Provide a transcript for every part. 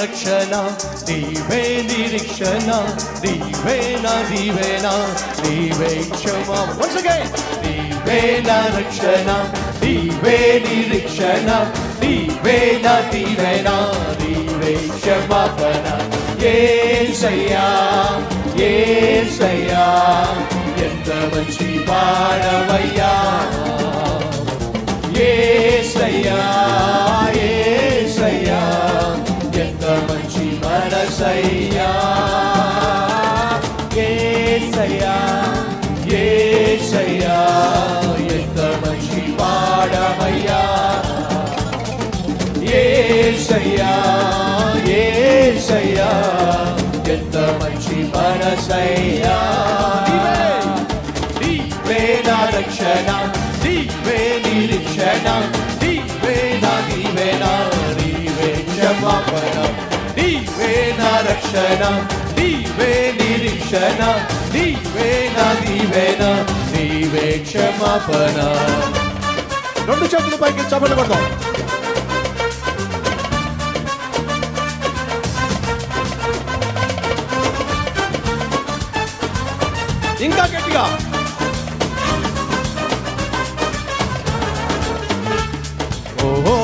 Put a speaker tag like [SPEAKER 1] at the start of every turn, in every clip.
[SPEAKER 1] రక్షణ, నీవే నిరీక్షణ, నీవే నా దీవెన, నీవే క్షమా. Once again, నీవే నా రక్షణ, నీవే నిరీక్షణ, నీవే నా దీవెన, నీవే క్షమాపణ. యేసయ్యా యేసయ్యా ఎంత మంచి వాడవయ్యా, యేసయ్యా యేసయ్యా ఎంత మంచి మనసయ్యా, యేసయ్యా యేసయ్యా ఎంత మంచి వాడవయ్యా, యేసయ్యా యేసయ్యా ఎంత మంచి మనసయ్యా. నీవే నా రక్షణ, నీవే నిరీక్షణ, నీవే నా దీవెన, నీవే క్షమాపణ. నీవే నా రక్షణ, నీవే నిరీక్షణ, నీవే నా దీవెన, నీవే క్షమాపణ. రెండు చేతుల పైకి చప్పట్లు కొడదాం. ఇంకా గట్టిగా. ఓహో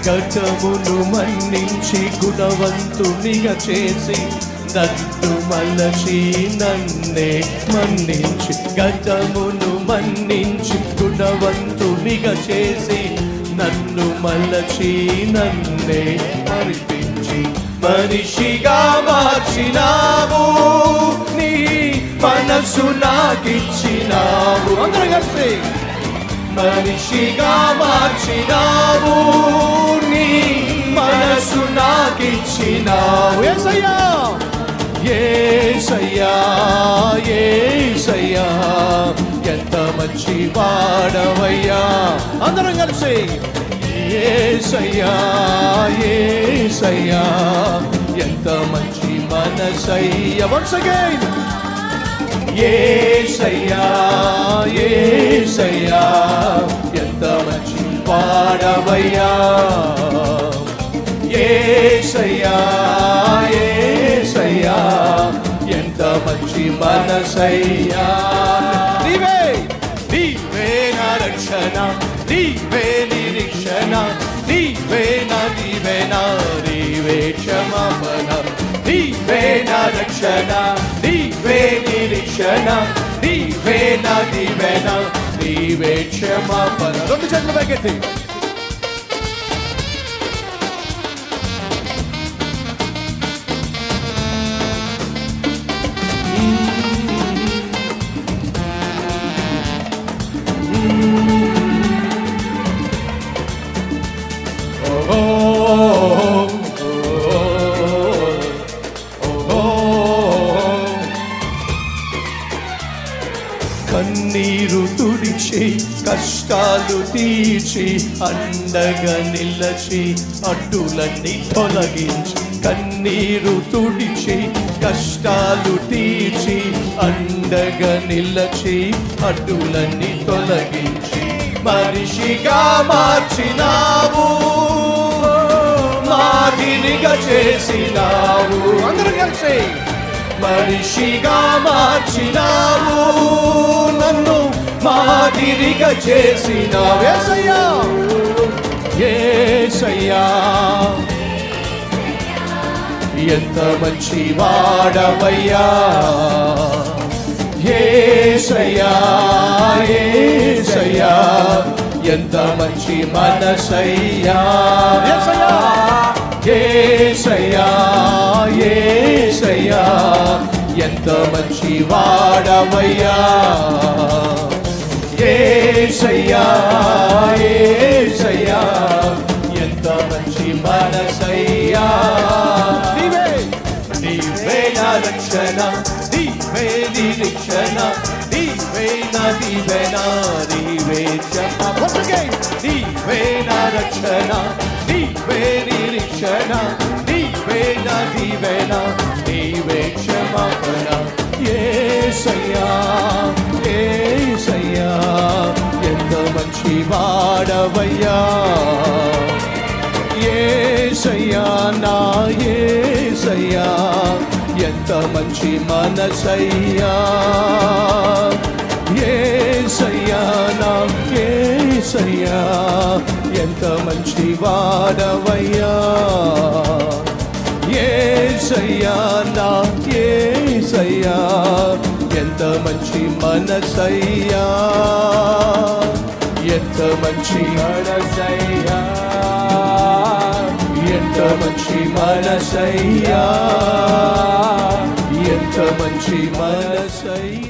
[SPEAKER 1] గతమును మన్నించి గుణవంతునిగా చేసి నన్ను మలచి నన్నే మన్నించి, గతమును మన్నించి గుణవంతునిగా చేసి నన్ను మలచి నన్నే మరిపించి మనిషిగా మార్చినావు, నీ మనసు నాకిచ్చినావు. అందరూ కలిసి మనిషిగా మార్చినావు, నీ మనసు నాకిచ్చినావు. యేసయ్యా యేసయ్యా యేసయ్యా ఎంత మంచి వాడవయ్యా. అందరం కలిసి యేసయ్యా యేసయ్యా ఎంత మంచి మనసయ్యా. Once again, యేసయ్యా యేసయ్యా ఎంత మంచి వాడవయ్యా, యేసయ్యా యేసయ్యా ఎంత మంచి మనసయ్యా. నీవే నీవే నా రక్షణ, నీవే నిరీక్షణ, నీవే నా దీవెన, నీవే క్షమాపణ. నీవే నా రక్షణ, నీవే నిరీక్షణ, నీవే నా దీవెన, నీవే క్షమాపణ. రెండు చేతులు పైకెత్తి. కన్నీరు తుడిచి కష్టాలు తీర్చి అండగా నిలచి అడ్డులన్నీ తొలగించి, కన్నీరు తుడిచి కష్టాలు తీర్చి అండగా నిలచి అడ్డులన్నీ తొలగించి మనిషిగా మార్చినావు, మాదిరిగా చేసినావు. అందరూ కలిసి మనిషిగా మార్చినావు, నన్ను మాదిరిగా చేసినావు. యేసయ్యా యేసయ్యా ఎంత మంచి వాడవయ్యా, యేసయ్యా యేసయ్యా ఎంత మంచి మనసయ్యా. యేసయ్యా యేసయ్యా యేసయ్యా ఎంత మంచి వాడవయ్యా, యేసయ్యా యేసయ్యా ఎంత మంచి మనసయ్యా. నీవే నీవే నా రక్షణ, నీవే నిరీక్షణ, నీవే నా దీవెన, నీవే క్షమాపణ. నీవే నా రక్షణ, నీవే రక్షణ నీవేన దీవెన నీవే క్షమాపణ యేసయ్యా యేసయ్యా ఎంత మంచి వాడవయ్యా యేసయ్యా నా యేసయ్యా ఎంత మంచి మనసయ్యా యేసయ్యా నా యేసయ్యా ఎంత మంచి వాడవయ్యా యేసయ్యా నా యేసయ్యా ఎంత మంచి మనసయ్యా ఎంత మంచి మనసయ్యా ఎంత మంచి మనసయ్యా ఎంత మంచి మనసయ్యా